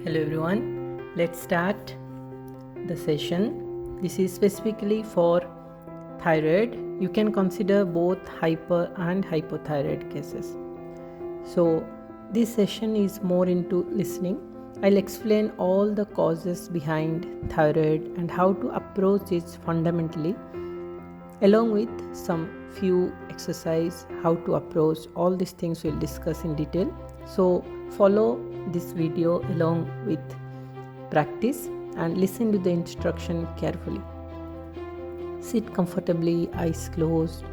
Hello everyone, let's start the session. This is specifically for thyroid. You can consider both hyper and hypothyroid cases. So this session is more into listening. I'll explain all the causes behind thyroid and how to approach it fundamentally, along with some few exercise how to approach all these things we'll discuss in detail. So follow this video along with practice and listen to the instruction carefully. Sit comfortably, eyes closed.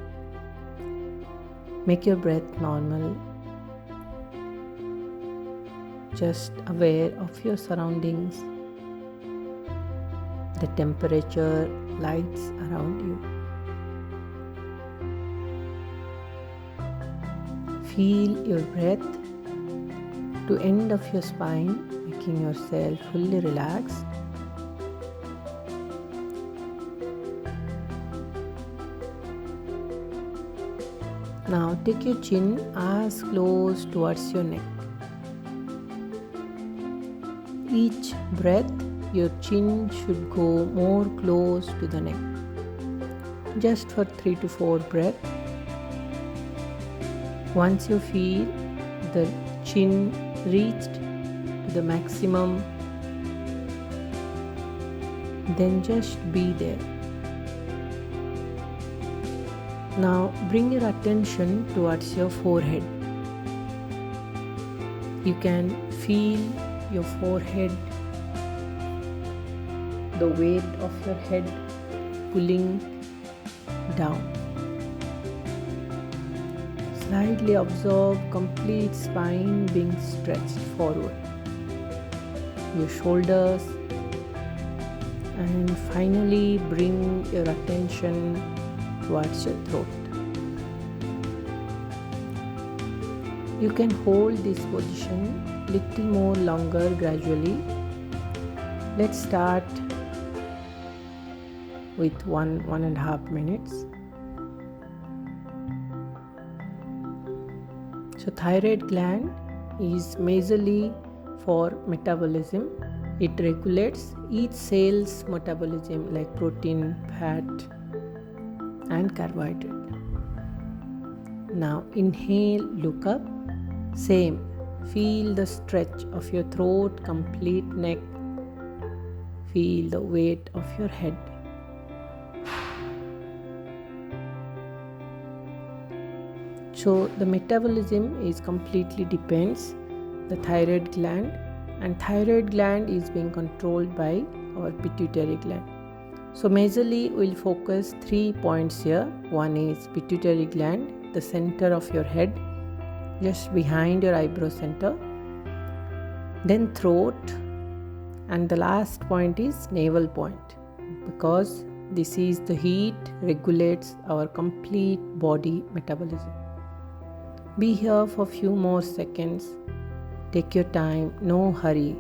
Make your breath normal. Just aware of your surroundings, the temperature, lights around you. Feel your breath to end of your spine, making yourself fully relaxed. Now take your chin as close towards your neck. Each breath, your chin should go more close to the neck. Just for 3 to 4 breaths. Once you feel the chin reached to the maximum, then just be there. Now bring your attention towards your forehead. You can feel your forehead, the weight of your head pulling down. Slightly absorb complete spine being stretched forward. Your shoulders, and finally bring your attention towards your throat. You can hold this position little more longer gradually. Let's start with 1.5 minutes. So thyroid gland is majorly for metabolism. It regulates each cell's metabolism like protein, fat and carbohydrate. Now inhale, look up. Same. Feel the stretch of your throat, complete neck. Feel the weight of your head. So the metabolism is completely depends the thyroid gland, and thyroid gland is being controlled by our pituitary gland. So majorly we'll focus 3 points here. One is pituitary gland, the center of your head, just behind your eyebrow center. Then throat, and the last point is navel point, because this is the heat regulates our complete body metabolism. Be here for a few more seconds. Take your time, no hurry.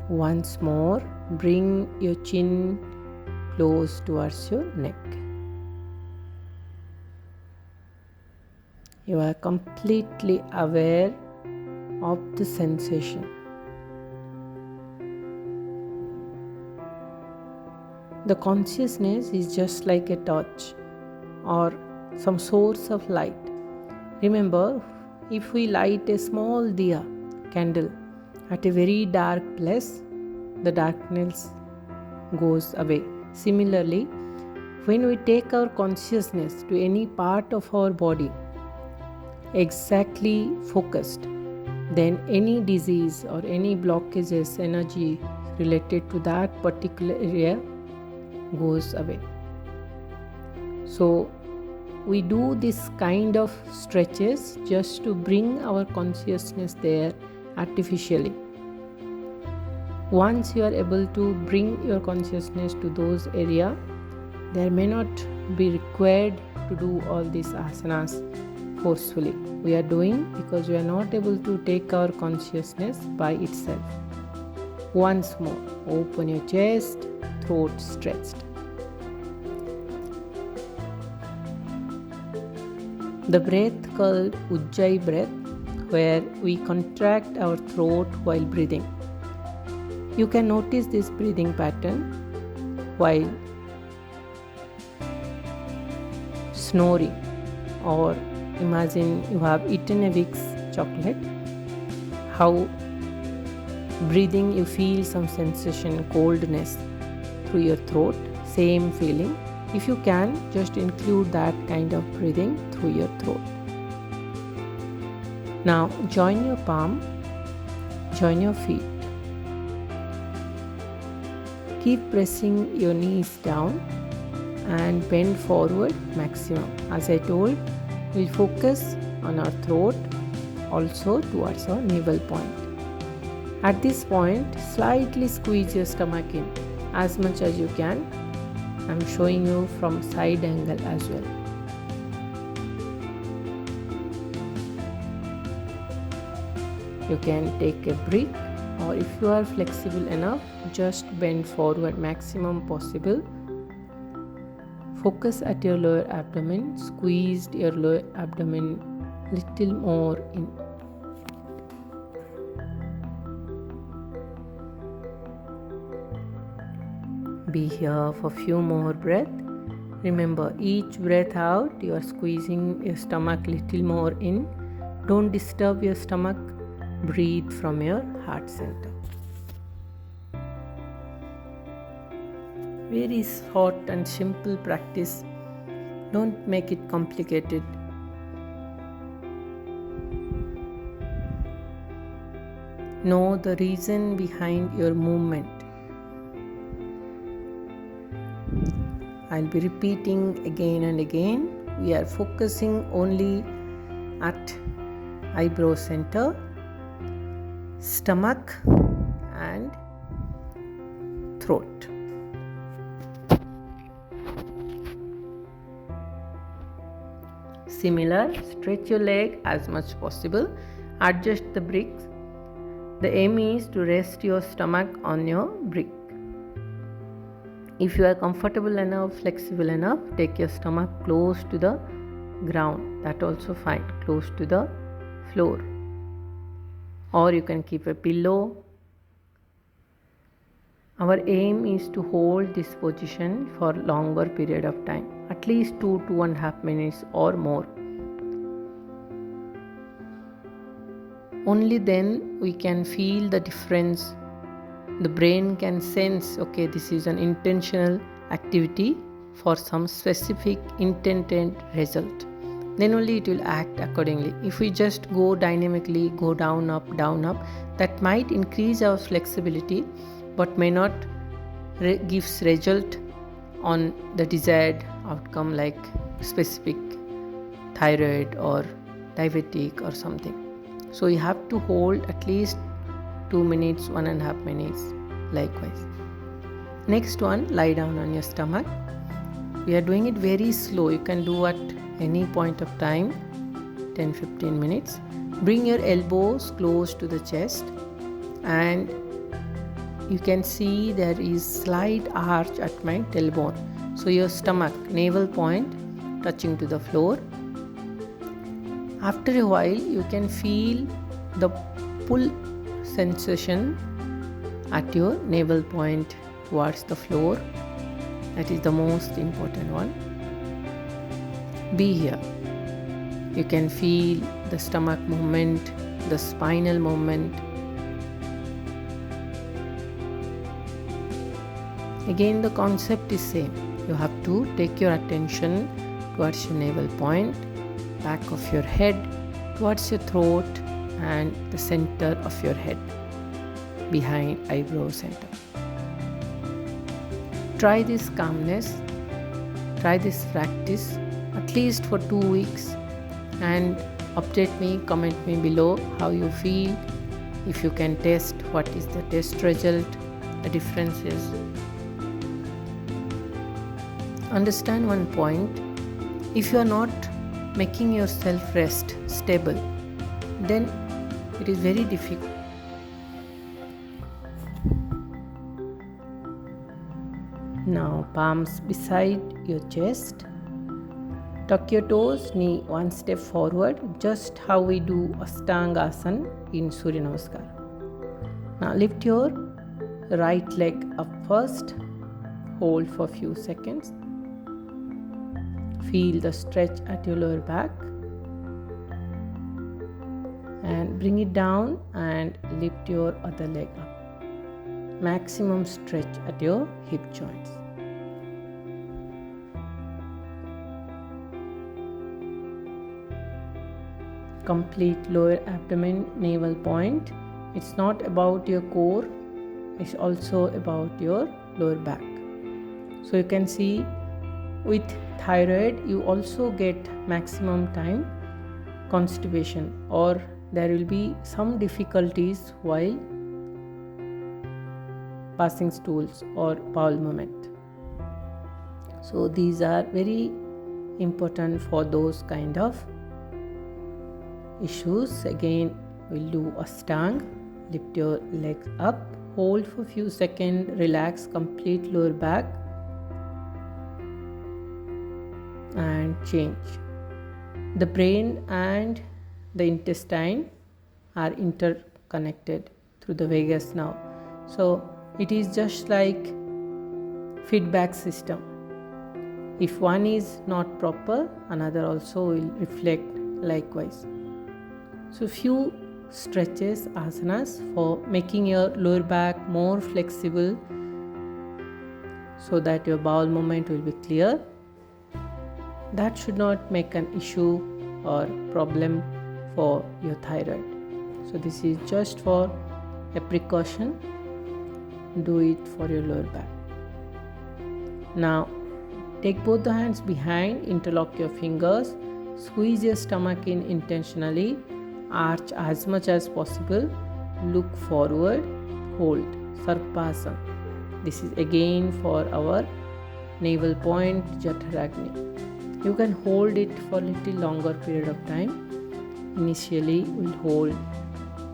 Once more, bring your chin close towards your neck. You are completely aware of the sensation. The consciousness is just like a torch or some source of light. Remember, if we light a small diya, candle, at a very dark place, the darkness goes away. Similarly, when we take our consciousness to any part of our body, exactly focused, then any disease or any blockages, energy related to that particular area goes away. So we do this kind of stretches just to bring our consciousness there artificially. Once you are able to bring your consciousness to those areas, there may not be required to do all these asanas forcefully. We are doing because we are not able to take our consciousness by itself. Once more, open your chest, throat stretched. The breath called Ujjayi breath, where we contract our throat while breathing. You can notice this breathing pattern while snoring, or imagine you have eaten a Vicks chocolate. How breathing you feel some sensation, coldness through your throat, same feeling. If you can, just include that kind of breathing through your throat. Now join your palm, join your feet. Keep pressing your knees down and bend forward maximum. As I told, we'll focus on our throat, also towards our navel point. At this point, slightly squeeze your stomach in as much as you can. I'm showing you from side angle as well. You can take a breath, or if you are flexible enough, just bend forward maximum possible. Focus at your lower abdomen, squeeze your lower abdomen little more in. Be here for few more breaths. Remember, each breath out, you are squeezing your stomach little more in. Don't disturb your stomach. Breathe from your heart center. Very short and simple practice. Don't make it complicated. Know the reason behind your movement. I'll be repeating again and again. We are focusing only at eyebrow center, stomach and throat. Similar, stretch your leg as much possible. Adjust the bricks. The aim is to rest your stomach on your brick. If you are comfortable enough, flexible enough, take your stomach close to the ground. That also fine, close to the floor. Or you can keep a pillow. Our aim is to hold this position for longer period of time, at least 2.5 minutes or more. Only then we can feel the difference. The brain can sense, okay, this is an intentional activity for some specific intended result. Then only it will act accordingly. If we just go dynamically, go down, up, that might increase our flexibility, but may not gives result on the desired outcome, like specific thyroid or diabetic or something. So you have to hold at least 2 minutes, 1.5 minutes, likewise. Next one, lie down on your stomach. We are doing it very slow. You can do at any point of time, 10-15 minutes. Bring your elbows close to the chest, and you can see there is slight arch at my tailbone. So your stomach, navel point touching to the floor. After a while, you can feel the pull sensation at your navel point towards the floor. That is the most important one. Be here. You can feel the stomach movement, the spinal movement. Again, the concept is same. You have to take your attention towards your navel point, back of your head, towards your throat and the center of your head, behind eyebrow center. Try this calmness, try this practice at least for 2 weeks, and update me, comment me below how you feel. If you can test, what is the test result, the differences. Understand one point: if you are not making yourself rest stable, then it is very difficult. Now palms beside your chest. Tuck your toes, knee one step forward, just how we do Ashtanga Asana in Surya Namaskar. Now lift your right leg up first, hold for a few seconds. Feel the stretch at your lower back and bring it down and lift your other leg up. Maximum stretch at your hip joints. Complete lower abdomen, navel point. It's not about your core, it's also about your lower back. So you can see with thyroid you also get maximum time constipation, or there will be some difficulties while passing stools or bowel movement. So these are very important for those kind of issues. Again, we'll do Ashtanga. Lift your legs up, hold for a few seconds, relax complete lower back and change. The brain and the intestine are interconnected through the vagus nerve. So it is just like feedback system. If one is not proper, another also will reflect likewise. So few stretches, asanas for making your lower back more flexible so that your bowel movement will be clear. That should not make an issue or problem for your thyroid. So this is just for a precaution. Do it for your lower back. Now take both the hands behind, interlock your fingers, squeeze your stomach in intentionally, arch as much as possible, look forward, hold, Sarpasana. This is again for our navel point, Jఠragni. You can hold it for a little longer period of time. Initially we'll hold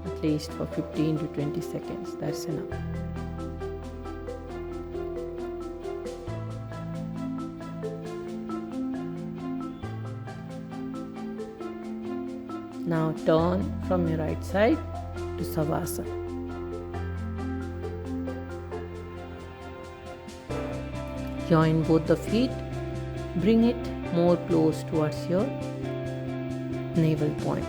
at least for 15 to 20 seconds. That's enough. Now turn from your right side to Savasana. Join both the feet, bring it more close towards your navel point.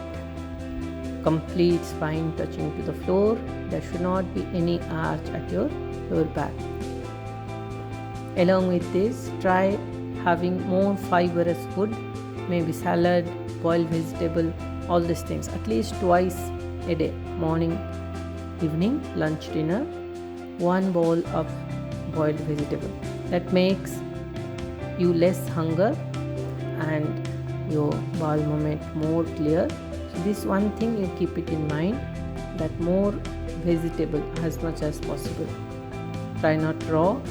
Complete spine touching to the floor. There should not be any arch at your lower back. Along with this, try having more fibrous food, maybe salad, boiled vegetable, all these things at least twice a day, morning, evening, lunch, dinner, one bowl of boiled vegetable. That makes you less hunger and your bowel movement more clear. So this one thing you keep it in mind, that more vegetable as much as possible. Try not raw,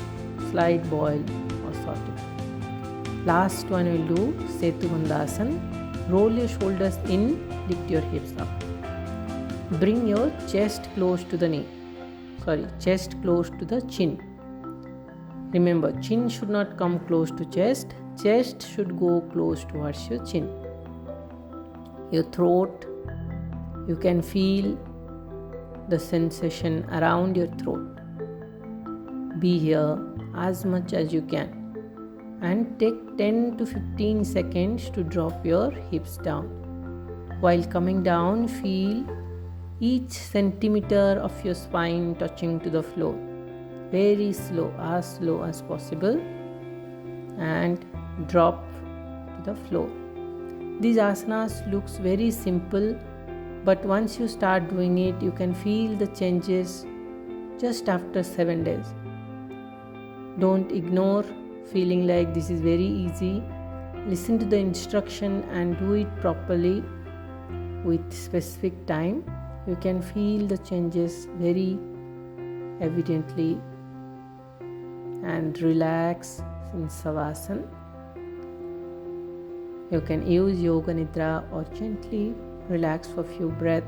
slight boil or sauté. Last one we'll do Setu Bandhasana. Roll your shoulders in, lift your hips up. Bring your chest close to the knee. Chest close to the chin. Remember, chin should not come close to chest. Chest should go close towards your chin. Your throat, you can feel the sensation around your throat. Be here as much as you can. And take 10 to 15 seconds to drop your hips down. While coming down, feel each centimeter of your spine touching to the floor. Very slow as possible, and drop to the floor. These asanas looks very simple, but once you start doing it, you can feel the changes just after 7 days. Don't ignore feeling like this is very easy. Listen to the instruction and do it properly with specific time. You can feel the changes very evidently, and relax in Savasana. You can use Yoga Nidra or gently relax for a few breaths